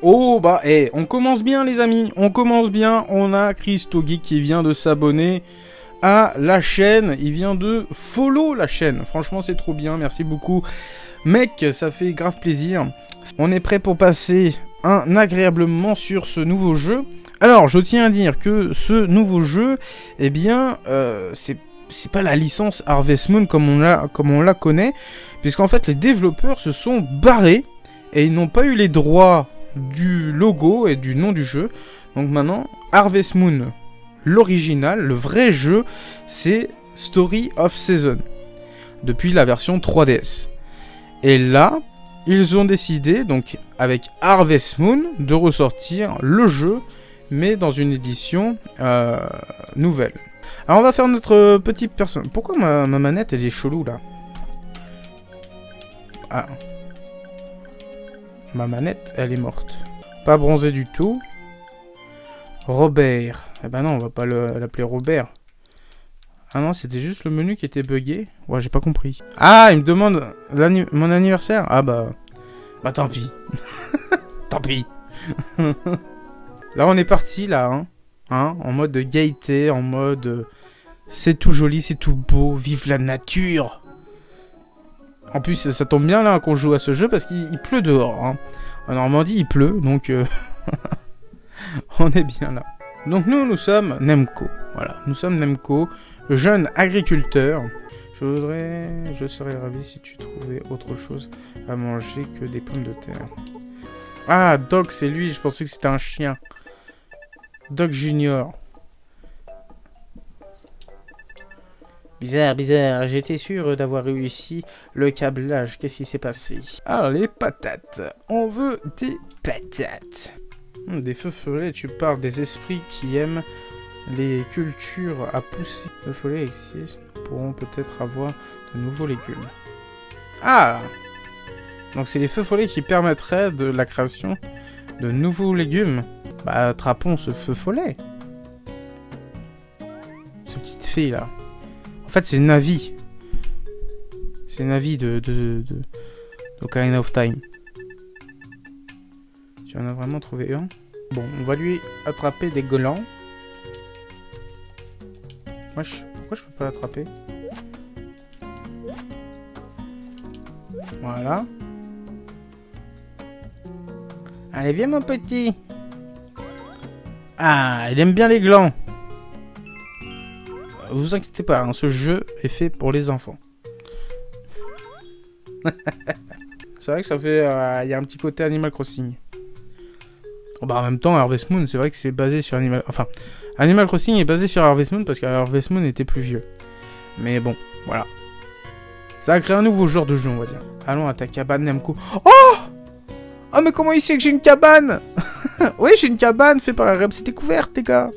Oh bah, on commence bien les amis, on commence bien. On a CryptoGeek qui vient de s'abonner à la chaîne, il vient de follow la chaîne. Franchement c'est trop bien, merci beaucoup mec, ça fait grave plaisir. On est prêt pour passer un agréable moment sur ce nouveau jeu. Alors je tiens à dire que ce nouveau jeu, eh bien c'est pas la licence Harvest Moon comme on la connaît, puisqu'en fait les développeurs se sont barrés et ils n'ont pas eu les droits du logo et du nom du jeu. Donc maintenant Harvest Moon, l'original, le vrai jeu, c'est Story of Season depuis la version 3DS. Et là, ils ont décidé, donc avec Harvest Moon, de ressortir le jeu, mais dans une édition nouvelle. Alors on va faire notre petit personnage. Pourquoi ma manette elle est chelou là? Ah. Ma manette elle est morte. Pas bronzé du tout. Robert. Eh ben non, on va pas l'appeler Robert. Ah non, c'était juste le menu qui était bugué. Ouais, j'ai pas compris. Ah, il me demande mon anniversaire. Ah bah tant pis. Tant pis. Là, on est parti, là. En mode gaieté, en mode... c'est tout joli, c'est tout beau, vive la nature. En plus, ça tombe bien, là, qu'on joue à ce jeu, parce qu'il pleut dehors. Hein. En Normandie, il pleut, donc... on est bien là. Donc nous sommes Nemco. Voilà, nous sommes Nemco, jeune agriculteur. Je serais ravi si tu trouvais autre chose à manger que des pommes de terre. Ah, Doc, c'est lui, je pensais que c'était un chien. Doc Junior. Bizarre, j'étais sûr d'avoir réussi le câblage. Qu'est-ce qui s'est passé? Ah, les patates. On veut des patates. Des feux follets, tu parles des esprits qui aiment les cultures à pousser. Les feux follets existent, pourront peut-être avoir de nouveaux légumes. Ah! Donc c'est les feux follets qui permettraient de la création de nouveaux légumes. Bah attrapons ce feu follet. Cette petite fille là. En fait c'est Navi. C'est Navi de Ocarina of Time. Tu en as vraiment trouvé un? Bon, on va lui attraper des glands. Wesh, pourquoi je peux pas l'attraper? Voilà. Allez, viens mon petit. Ah, il aime bien les glands. Vous inquiétez pas, hein, ce jeu est fait pour les enfants. C'est vrai que ça fait... il y a un petit côté Animal Crossing. Bah en même temps, Harvest Moon, c'est vrai que c'est basé sur Animal... Enfin, Animal Crossing est basé sur Harvest Moon parce que Harvest Moon était plus vieux. Mais bon, voilà. Ça a créé un nouveau genre de jeu, on va dire. Allons à ta cabane, Nemco. Oh! Oh, mais comment il sait que j'ai une cabane? Oui, j'ai une cabane faite par la RMC Découverte, les gars.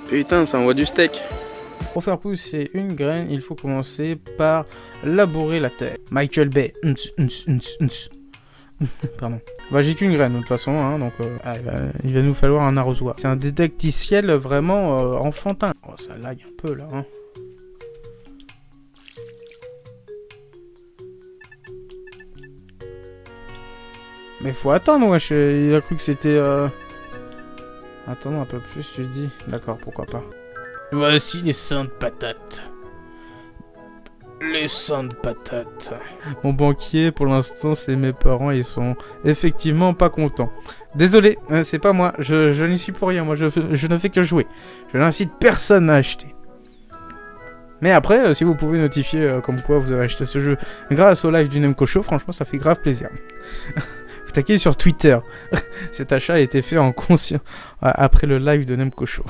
Putain, ça envoie du steak. Pour faire pousser une graine, il faut commencer par labourer la terre. Michael Bay. Pardon. Bah j'ai qu'une graine de toute façon, hein, donc il va nous falloir un arrosoir. C'est un didacticiel vraiment enfantin. Oh, ça lag un peu là. Hein. Mais faut attendre, wesh. Il a cru que c'était... Attendons un peu plus, je dis. D'accord, pourquoi pas. Voici les seins de patates. Les seins de patates. Mon banquier, pour l'instant, c'est mes parents. Ils sont effectivement pas contents. Désolé, c'est pas moi. Je n'y suis pour rien. Moi, je ne fais que jouer. Je n'incite personne à acheter. Mais après, si vous pouvez notifier comme quoi vous avez acheté ce jeu grâce au live du Nemco Show, franchement, ça fait grave plaisir. Vous taquez sur Twitter. Cet achat a été fait en conscience après le live de Nemco Show.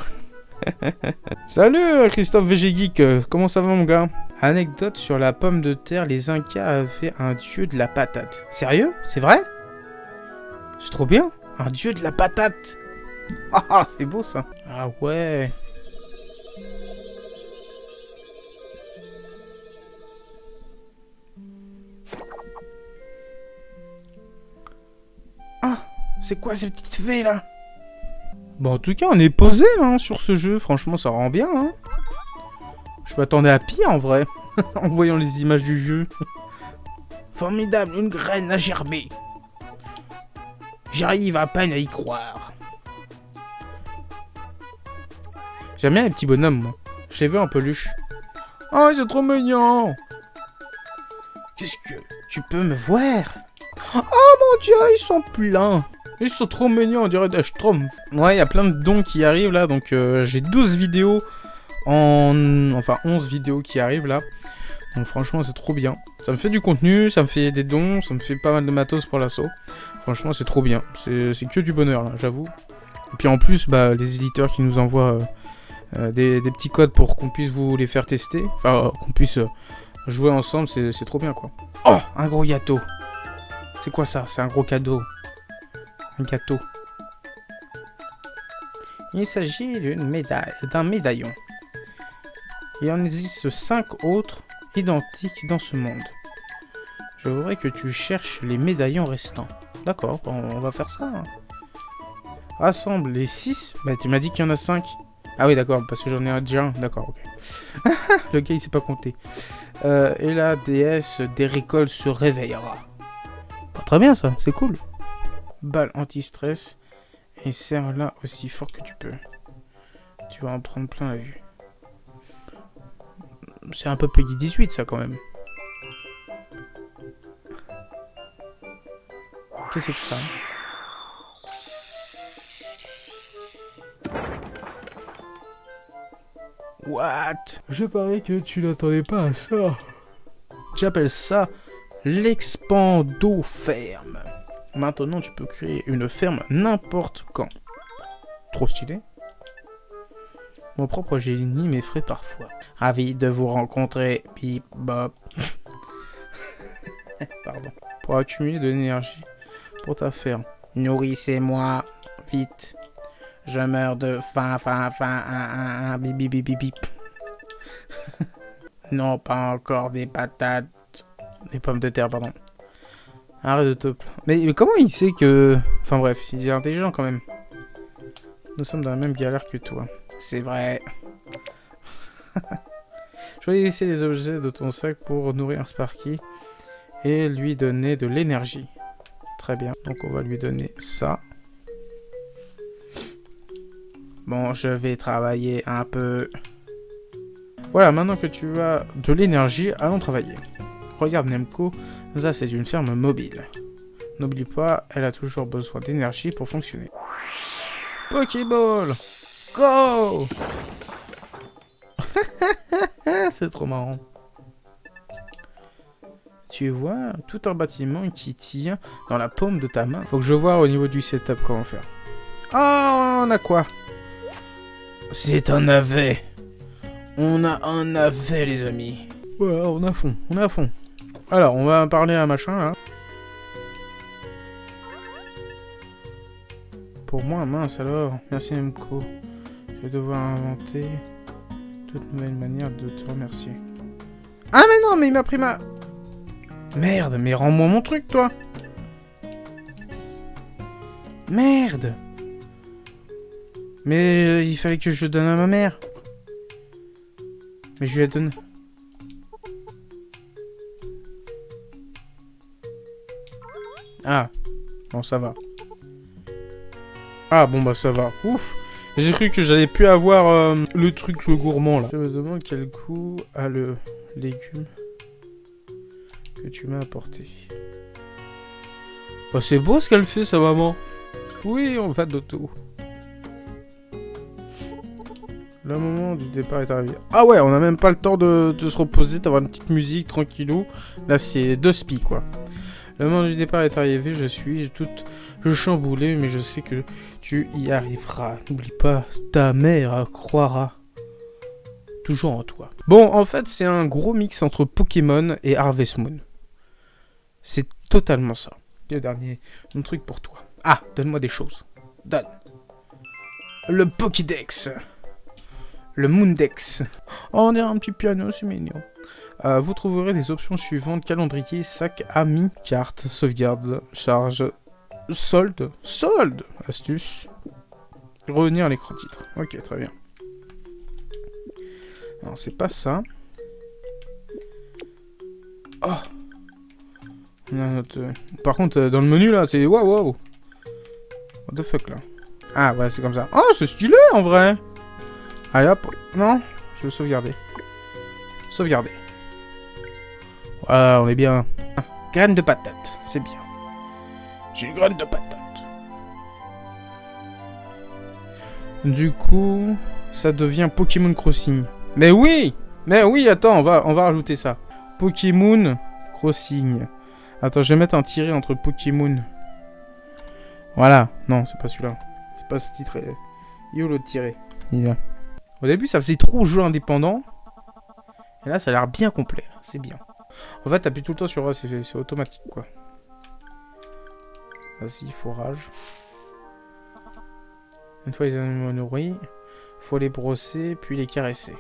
Salut Christophe VG Geek, comment ça va mon gars? Anecdote sur la pomme de terre, les Incas avaient un dieu de la patate. Sérieux? C'est vrai? C'est trop bien. Un dieu de la patate. Ah, c'est beau ça. Ah ouais. C'est quoi ces petites fées là? Bon, en tout cas, on est posé là hein, sur ce jeu. Franchement, ça rend bien. Hein. Je m'attendais à pire en vrai, en voyant les images du jeu. Formidable, une graine a germé. J'arrive à peine à y croire. J'aime bien les petits bonhommes, moi. Je les veux en peluche. Oh, c'est trop mignon. Qu'est-ce que... Tu peux me voir? Oh mon dieu, ils sont pleins. Ils sont trop mignons, on dirait des Schtroumpfs. Ouais, il y a plein de dons qui arrivent là, donc j'ai 12 vidéos Enfin, 11 vidéos qui arrivent là. Donc franchement, c'est trop bien. Ça me fait du contenu, ça me fait des dons, ça me fait pas mal de matos pour l'assaut. Franchement, c'est trop bien. C'est que du bonheur là, j'avoue. Et puis en plus, bah, les éditeurs qui nous envoient des petits codes pour qu'on puisse vous les faire tester. Enfin, qu'on puisse jouer ensemble, c'est trop bien quoi. Oh, un gros gâteau. C'est quoi ça? C'est un gros cadeau. Un gâteau. Il s'agit d'un médaillon. Il en existe 5 autres identiques dans ce monde. Je voudrais que tu cherches les médaillons restants. D'accord, on va faire ça. Hein. Rassemble les 6. Bah, tu m'as dit qu'il y en a 5. Ah oui, d'accord, parce que j'en ai déjà un. D'accord, ok. Le gars, il sait pas compter. Et la déesse des récoltes se réveillera. Pas très bien, ça. C'est cool. Balle anti-stress. Et serre-la aussi fort que tu peux. Tu vas en prendre plein la vue. C'est un peu Peggy 18, ça, quand même. Qu'est-ce que c'est que ça? What? Je parie que tu n'attendais pas à ça. J'appelle ça l'expando-ferme. Maintenant, tu peux créer une ferme n'importe quand. Trop stylé. Mon propre génie m'effraie parfois. Ravi de vous rencontrer, Bip Bop. Pardon. Pour accumuler de l'énergie pour ta ferme. Nourrissez-moi, vite. Je meurs de faim, bip, bip, bip, bip, bip. Non, pas encore des patates. Des pommes de terre, pardon. Arrête de te plaindre. Mais comment il sait que... Enfin bref, il est intelligent quand même. Nous sommes dans la même galère que toi. C'est vrai. Je vais laisser les objets de ton sac pour nourrir Sparky et lui donner de l'énergie. Très bien. Donc on va lui donner ça. Bon, je vais travailler un peu. Voilà, maintenant que tu as de l'énergie, allons travailler. Regarde Nemco, ça c'est une ferme mobile. N'oublie pas, elle a toujours besoin d'énergie pour fonctionner. Pokéball! Go! C'est trop marrant. Tu vois tout un bâtiment qui tient dans la paume de ta main. Faut que je vois au niveau du setup comment faire. Oh, on a quoi? C'est un navet. On a un navet, les amis. Voilà, on a fond, on est à fond. Alors, on va parler à un machin, là. Pour moi, mince alors. Merci, Nemco. Je vais devoir inventer toute nouvelle manière de te remercier. Ah, mais non, mais il m'a pris ma... Merde, mais rends-moi mon truc, toi. Merde. Mais il fallait que je le donne à ma mère. Mais je lui ai donné... Ah. Bon, ça va. Ah, bon, bah ça va. Ouf. J'ai cru que j'allais plus avoir le truc gourmand, là. Je me demande quel goût a le légume que tu m'as apporté. Bah, c'est beau ce qu'elle fait, sa maman. Oui, on va d'auto. Le moment du départ est arrivé. Ah ouais, on a même pas le temps de se reposer, d'avoir une petite musique tranquillou. Là, c'est 2 spi, quoi. Le moment du départ est arrivé, je suis chamboulé, mais je sais que tu y arriveras. N'oublie pas, ta mère croira toujours en toi. Bon, en fait, c'est un gros mix entre Pokémon et Harvest Moon. C'est totalement ça. Le dernier truc pour toi. Ah, donne-moi des choses. Donne. Le Pokédex. Le Moondex. Oh, on dirait un petit piano, c'est mignon. Vous trouverez des options suivantes: calendrier, sac, amis, carte, sauvegarde, charge, Solde. Solde. Astuce. Revenir à l'écran titre. Ok, très bien. Alors, c'est pas ça. Oh. On a notre... Par contre, dans le menu, là, c'est... Waouh, waouh. What the fuck, là. Ah, ouais, c'est comme ça. Oh, c'est stylé, en vrai. Allez, hop. Non, je veux sauvegarder. Sauvegarder. Voilà, on est bien. Ah, graine de patate, c'est bien. J'ai une graine de patate. Du coup, ça devient Pokémon Crossing. Mais oui, attends, on va rajouter ça. Pokémon Crossing. Attends, je vais mettre un tiret entre Pokémon. Voilà. Non, c'est pas celui-là. C'est pas ce titre. Yo, l'autre tiret. Il est là. Au début, ça faisait trop jeu indépendant. Et là, ça a l'air bien complet. C'est bien. En fait, t'appuies tout le temps sur A, c'est automatique, quoi. Vas-y, forage. Une fois les animaux nourris, faut les brosser, puis les caresser.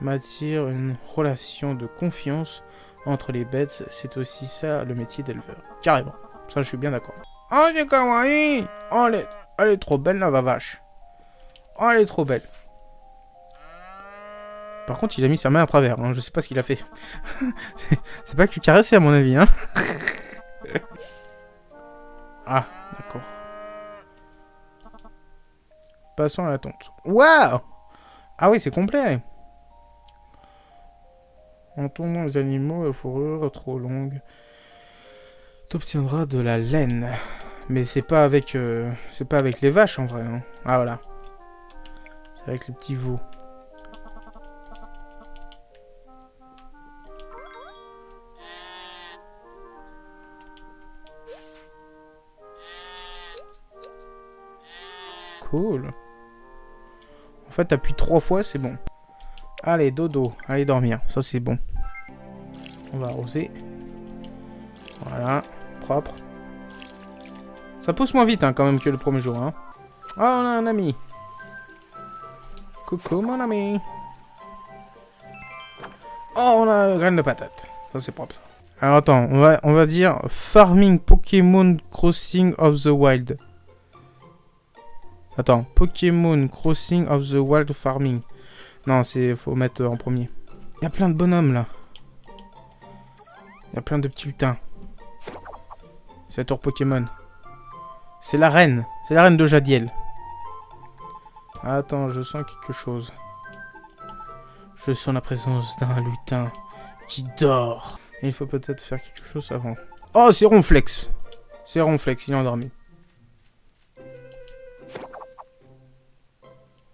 Bâtir une relation de confiance entre les bêtes, c'est aussi ça le métier d'éleveur. Carrément. Ça, je suis bien d'accord. Oh, c'est kawaii! Oh, elle est trop belle, la vache. Oh, elle est trop belle. Par contre, il a mis sa main à travers. Hein. Je sais pas ce qu'il a fait. C'est pas que caresser, à mon avis. Hein. Ah, d'accord. Passons à la tonte. Waouh! Ah oui, c'est complet. En tondant les animaux, la fourrure trop longue, t'obtiendras de la laine. Mais c'est pas avec les vaches en vrai. Hein. Ah voilà. C'est avec les petits veaux. Cool. En fait, t'appuies 3 fois, c'est bon. Allez, dodo. Allez dormir. Ça, c'est bon. On va arroser. Voilà. Propre. Ça pousse moins vite, hein, quand même, que le premier jour. Hein. Oh, on a un ami. Coucou, mon ami. Oh, on a une graine de patate. Ça, c'est propre, ça. Alors, attends. On va dire Farming Pokémon Crossing of the Wild. Attends, Pokémon Crossing of the Wild Farming. Non, faut mettre en premier. Il y a plein de bonhommes là. Il y a plein de petits lutins. C'est la tour Pokémon. C'est la reine. C'est la reine de Jadiel. Attends, je sens quelque chose. Je sens la présence d'un lutin qui dort. Et il faut peut-être faire quelque chose avant. Oh, c'est Ronflex. C'est Ronflex, il est endormi.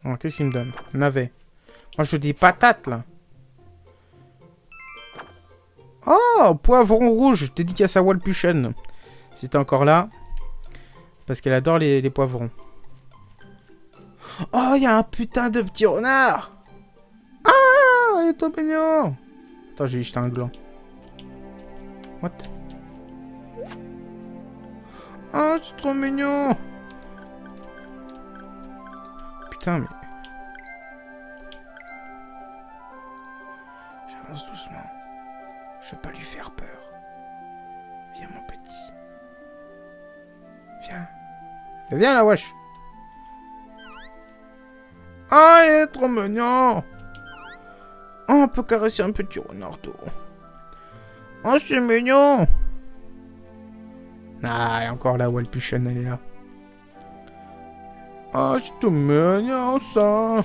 Alors, qu'est-ce qu'il me donne? Navet. Moi, je dis patate, là. Oh, poivron rouge. Dédicace à Walpuchen. Si t'es encore là. Parce qu'elle adore les poivrons. Oh, il y a un putain de petit renard. Ah, il est trop mignon. Attends, j'ai jeté un gland. What? Oh, c'est trop mignon. Putain, mais... J'avance doucement. Je veux pas lui faire peur. Viens, mon petit. Viens. Viens, là, wesh. Oh, il est trop mignon. Oh, on peut caresser un petit renardeau. Oh, c'est mignon. Ah, et encore la Walpuchen, elle est là. Oh, c'est tout mignon, ça.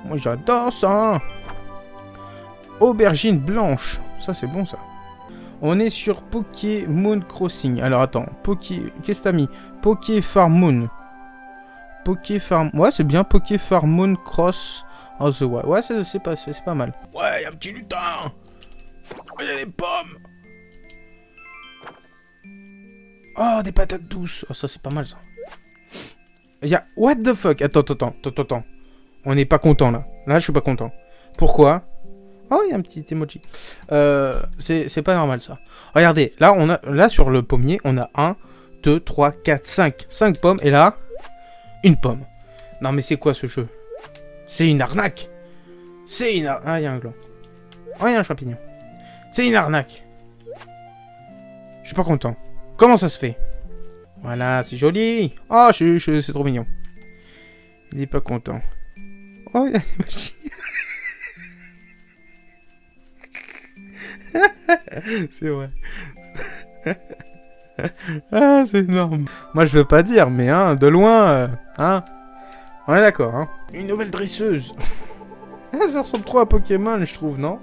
Moi, j'adore ça. Aubergine blanche. Ça, c'est bon, ça. On est sur Pokémon Crossing. Alors, attends. Qu'est-ce que t'as mis? Poké Farm Moon. Poké Farm... Ouais, c'est bien. Poké Farm Moon Cross of the Wild. Ouais, c'est pas mal. Ouais, y'a un petit lutin. Il y a des pommes. Oh, des patates douces. Oh, ça, c'est pas mal, ça. Il y a... What the fuck? Attends. On n'est pas content, là. Là, je suis pas content. Pourquoi? Oh, il y a un petit emoji. C'est pas normal, ça. Regardez, là, sur le pommier, on a 1, 2, 3, 4, 5. 5 pommes, et là, une pomme. Non, mais c'est quoi, ce jeu? C'est une arnaque. C'est une arnaque. Ah, il y a un gland. Oh, il y a un champignon. C'est une arnaque. Je suis pas content. Comment ça se fait? Voilà, c'est joli. Oh, c'est trop mignon. Il est pas content. Oh, il y a des machines. C'est vrai. Ah, c'est énorme. Moi, je veux pas dire, mais hein, de loin, hein. On est d'accord, hein. Une nouvelle dresseuse. Ça ressemble trop à Pokémon, je trouve, non?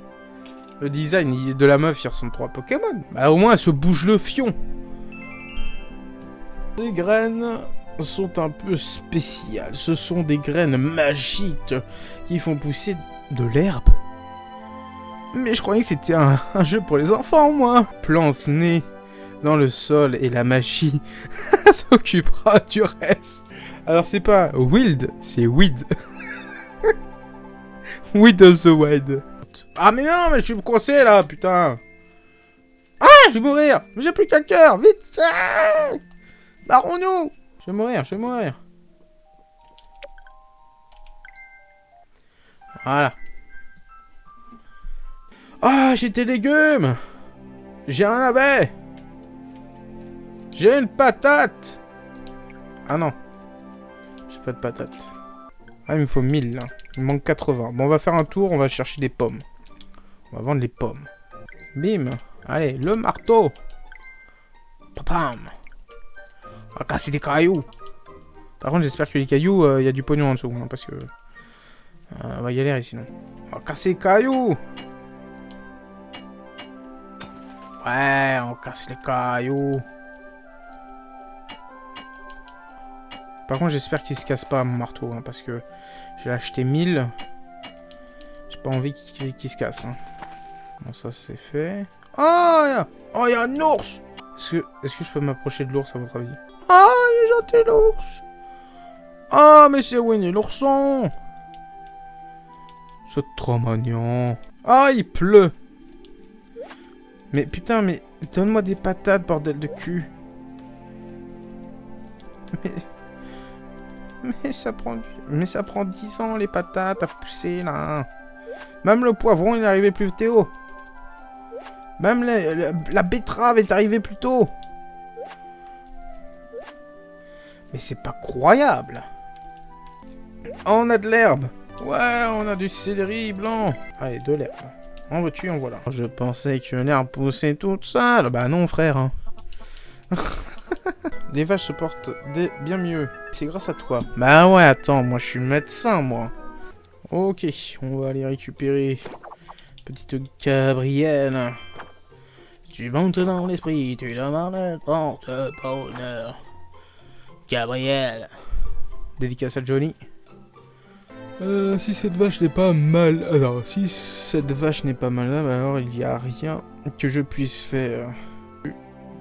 Le design de la meuf, il ressemble trop à Pokémon. Bah, au moins, elle se bouge le fion. Les graines sont un peu spéciales. Ce sont des graines magiques qui font pousser de l'herbe. Mais je croyais que c'était un jeu pour les enfants, moi. Plante née dans le sol et la magie s'occupera du reste. Alors c'est pas wild, c'est weed. Weed of the wild. Ah mais non, mais je suis coincé là, putain. Ah, je vais mourir. J'ai plus qu'un cœur, vite. Ah, barrons-nous. Je vais mourir, je vais mourir. Voilà. Ah, j'ai des légumes. J'ai un navet. J'ai une patate. Ah non. J'ai pas de patate. Ah, il me faut 1000 là. Il me manque 80. Bon, on va faire un tour, on va chercher des pommes. On va vendre les pommes. Bim. Allez, le marteau. Papam. On va casser des cailloux. Par contre, j'espère que les cailloux, il y a du pognon en dessous. Hein, parce que... on va galérer sinon. On va casser les cailloux. Ouais, on casse les cailloux. Par contre, j'espère qu'il se casse pas mon marteau. Hein, parce que j'ai acheté 1000. J'ai pas envie qu'il se casse. Hein. Bon, ça c'est fait. Oh, y a un ours. Est-ce que je peux m'approcher de l'ours à votre avis? Ah, il est gentil l'ours. Ah, mais c'est Winnie l'ourson. C'est trop mignon. Ah, il pleut. Mais putain, mais donne-moi des patates, bordel de cul. Mais ça prend 10 ans les patates à pousser là. Même le poivron il est arrivé plus tôt. Même la betterave est arrivée plus tôt. Mais c'est pas croyable. Oh, on a de l'herbe. Ouais, on a du céleri blanc. Allez, de l'herbe. En veux-tu, en voilà. Je pensais que l'herbe poussait toute seule. Bah non, frère. Hein. Les vaches se portent bien mieux. C'est grâce à toi. Bah ouais, attends, moi je suis médecin, moi. Ok, on va aller récupérer petite Gabrielle. Tu montes dans l'esprit, tu demandes le porte-bonheur. Gabrielle. Dédicace à Johnny. Si cette vache n'est pas mal... Alors, si cette vache n'est pas malade, alors il n'y a rien que je puisse faire.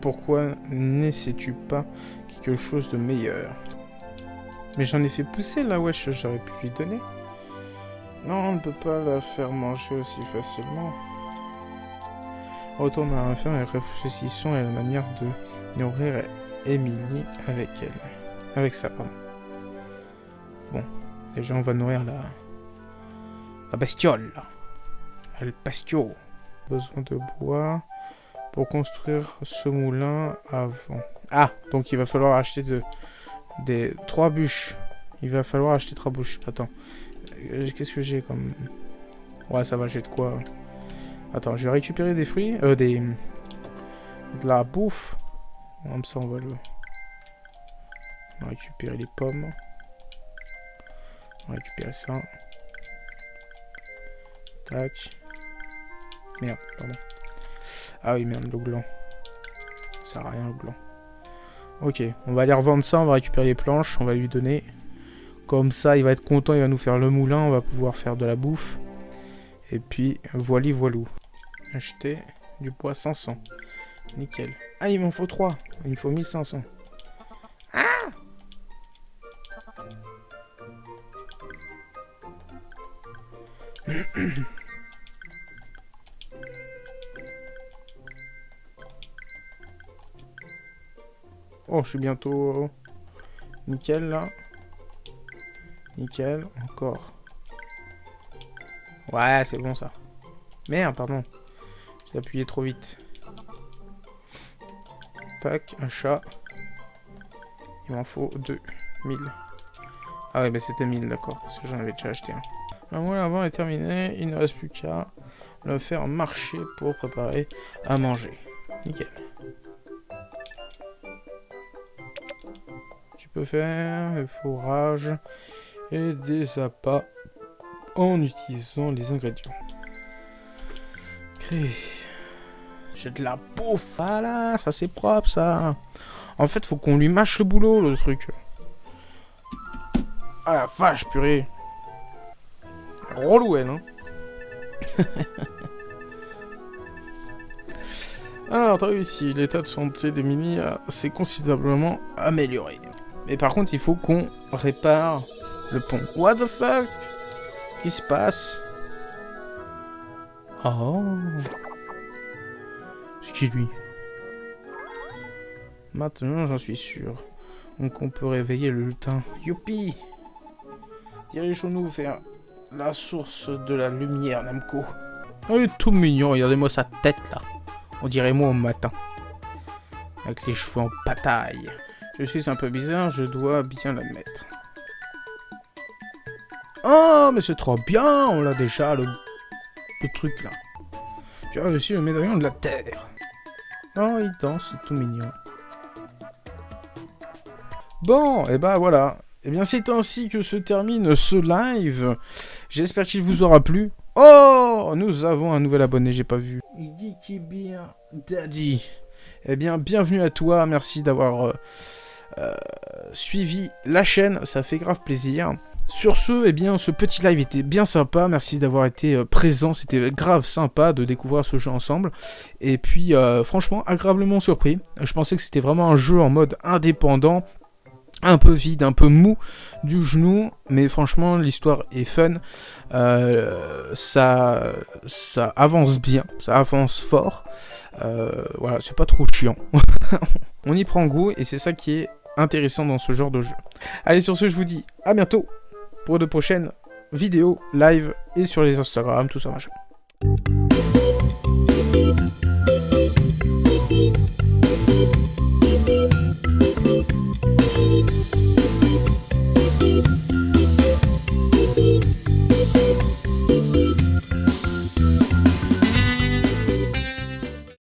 Pourquoi n'essaies-tu pas quelque chose de meilleur? Mais j'en ai fait pousser la wesh, j'aurais pu lui donner. Non, on ne peut pas la faire manger aussi facilement. Retourne à la ferme et réfléchissons à la manière de nourrir Émilie avec elle. Avec ça, pardon. Bon, déjà on va nourrir la bestiole. Le pastio. Besoin de bois pour construire ce moulin avant. Ah, donc il va falloir acheter des 3 bûches. Il va falloir acheter 3 bûches. Attends. Qu'est-ce que j'ai comme... Ouais, ça va, j'ai de quoi... Attends, je vais récupérer des fruits. De la bouffe. Comme ça, on va récupérer les pommes. On va récupérer ça. Tac. Merde, pardon. Ah oui, merde, le gland. Ça sert à rien, le gland. Ok, on va aller revendre ça, on va récupérer les planches, on va lui donner. Comme ça, il va être content, il va nous faire le moulin, on va pouvoir faire de la bouffe. Et puis, voili voilou. Acheter du bois 500. Nickel. Ah, il m'en faut 3. Il me faut 1500. Ah! Oh, je suis bientôt... Nickel, là. Nickel, encore. Ouais, c'est bon, ça. Merde, pardon. J'ai appuyé trop vite. Tac, un chat. Il m'en faut 2000. Ah ouais, bah c'était 1000, d'accord, parce que j'en avais déjà acheté un. La moelle avant est terminée, il ne reste plus qu'à le faire marcher pour préparer à manger. Nickel. Tu peux faire le fourrage et des appâts en utilisant les ingrédients. Créer. J'ai de la bouffe. Voilà, ça c'est propre ça. En fait, faut qu'on lui mâche le boulot, le truc. Ah la vache, purée. Relou, elle, hein. Alors, t'as réussi. L'état de santé des mini s'est considérablement amélioré. Mais par contre, il faut qu'on répare le pont. What the fuck? Qu'est-ce qui se passe? Oh. C'est qui lui? Maintenant, j'en suis sûr. Donc, on peut réveiller le lutin. Youpi! Dirigeons-nous vers la source de la lumière, Namco. Oh, il est tout mignon. Regardez-moi sa tête, là. On dirait moi au matin. Avec les cheveux en bataille. Je suis un peu bizarre, je dois bien l'admettre. Oh, mais c'est trop bien! On l'a déjà, le truc, là. Tu as réussi le médaillon de la Terre. Oh, il danse, c'est tout mignon. Bon, et bah voilà. Et bien c'est ainsi que se termine ce live. J'espère qu'il vous aura plu. Oh, nous avons un nouvel abonné, j'ai pas vu. Il dit qu'il est bien Daddy. Eh bien, bienvenue à toi, merci d'avoir suivi la chaîne, ça fait grave plaisir. Sur ce, eh bien, ce petit live était bien sympa, merci d'avoir été présent, c'était grave sympa de découvrir ce jeu ensemble. Et puis, franchement, agréablement surpris. Je pensais que c'était vraiment un jeu en mode indépendant, un peu vide, un peu mou du genou, mais franchement, l'histoire est fun. Ça avance bien, ça avance fort. Voilà, c'est pas trop chiant. On y prend goût et c'est ça qui est intéressant dans ce genre de jeu. Allez, sur ce, je vous dis à bientôt pour de prochaines vidéos, live et sur les Instagram, tout ça machin.